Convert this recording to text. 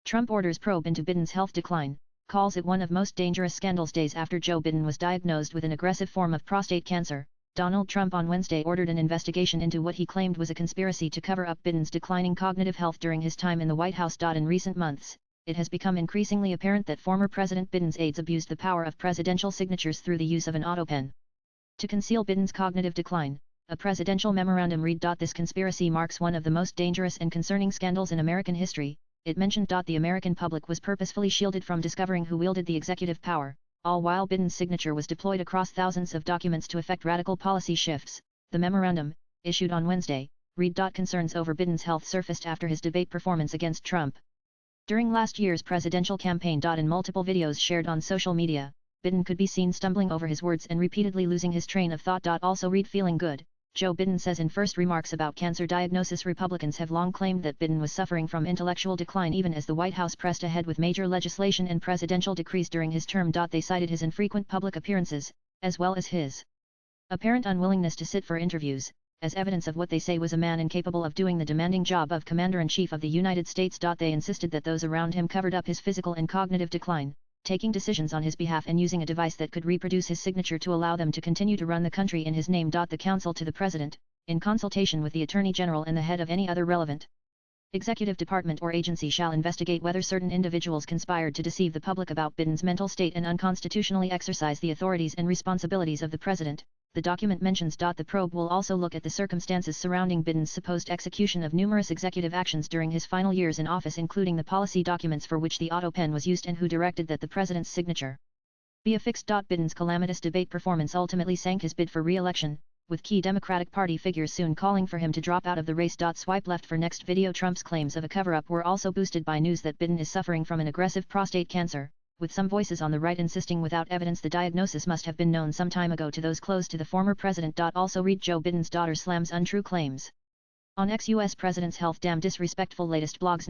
Trump orders probe into Biden's health decline, calls it one of most dangerous scandals. Days after Joe Biden was diagnosed with an aggressive form of prostate cancer, Donald Trump on Wednesday ordered an investigation into what he claimed was a conspiracy to cover up Biden's declining cognitive health during his time in the White House. In recent months, it has become increasingly apparent that former President Biden's aides abused the power of presidential signatures through the use of an autopen to conceal Biden's cognitive decline. A presidential memorandum read. This conspiracy marks one of the most dangerous and concerning scandals in American history, it mentioned. The American public was purposefully shielded from discovering who wielded the executive power, all while Biden's signature was deployed across thousands of documents to effect radical policy shifts. The memorandum, issued on Wednesday, read. Concerns over Biden's health surfaced after his debate performance against Trump during last year's presidential campaign. In multiple videos shared on social media, Biden could be seen stumbling over his words and repeatedly losing his train of thought. Also read. Feeling good, Joe Biden says in first remarks about cancer diagnosis. Republicans have long claimed that Biden was suffering from intellectual decline even as the White House pressed ahead with major legislation and presidential decrees during his term. They cited his infrequent public appearances, as well as his apparent unwillingness to sit for interviews, as evidence of what they say was a man incapable of doing the demanding job of Commander-in-Chief of the United States. They insisted that those around him covered up his physical and cognitive decline, taking decisions on his behalf and using a device that could reproduce his signature to allow them to continue to run the country in his name. The counsel to the President, in consultation with the Attorney General and the head of any other relevant executive department or agency, shall investigate whether certain individuals conspired to deceive the public about Biden's mental state and unconstitutionally exercise the authorities and responsibilities of the President. The document mentions. The probe will also look at the circumstances surrounding Biden's supposed execution of numerous executive actions during his final years in office, including the policy documents for which the autopen was used and who directed that the president's signature be affixed. Biden's calamitous debate performance ultimately sank his bid for re-election, with key Democratic Party figures soon calling for him to drop out of the race. Swipe left for next video. Trump's claims of a cover-up were also boosted by news that Biden is suffering from an aggressive prostate cancer, with some voices on the right insisting without evidence the diagnosis must have been known some time ago to those close to the former president. Also read. Joe Biden's daughter slams untrue claims on ex-US president's health. Damn disrespectful. Latest blogs.